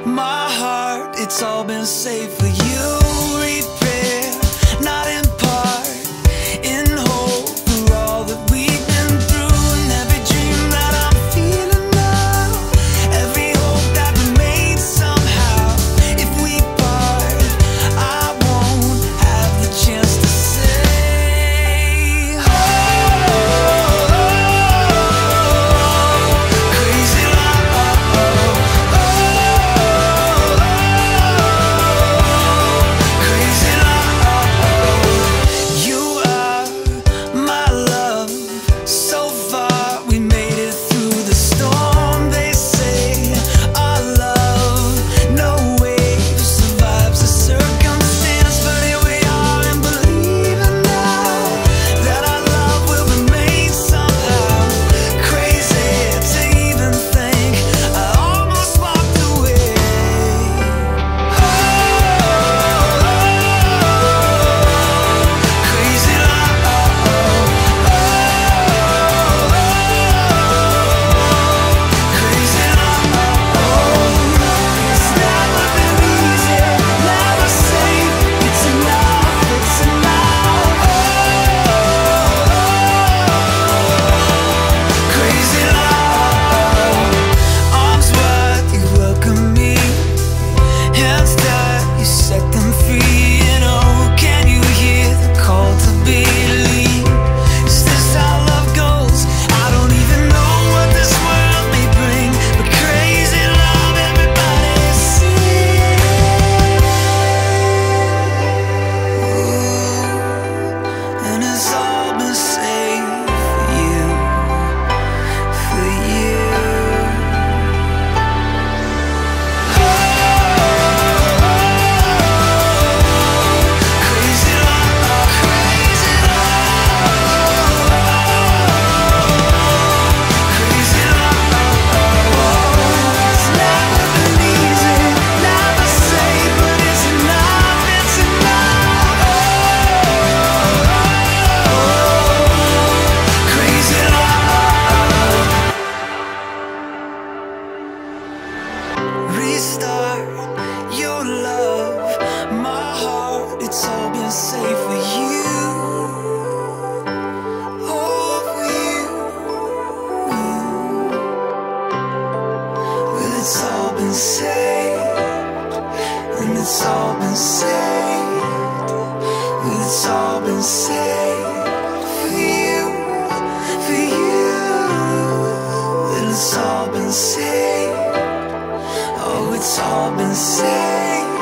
My heart, it's all been saved for you. Repair, not in part, in hope for all that we've been through, and every dream that I'm feeling now, every hope that remains somehow. If we part, I won't have the chance to say, oh, crazy love, crazy love. You are my love. So far we made it through the storm. They say our love, no wave survives the circumstance, but here we are and believing now that our love will remain somehow. Crazy to even think I almost walked away. Crazy love, crazy love. It's never been easy, never safe. It's enough, it's enough. Crazy love. Arms wide, you welcome me. Hands tied, you set them free. And oh, can you hear the call to believe? Is this how love goes? I don't even know what this world may bring, but crazy love, everybody sing. Ooh, and it's all been saved for you, for you. Crazy love, crazy love, crazy love. It's never been easy, never safe, but it's enough, it's enough. Crazy love. Restart your love, my heart, it's all been saved for you. Oh, for you. Well, it's all been saved, and it's all been saved. Well, it's all been saved for you, for you. Well, it's all been saved. Oh, it's all been saved.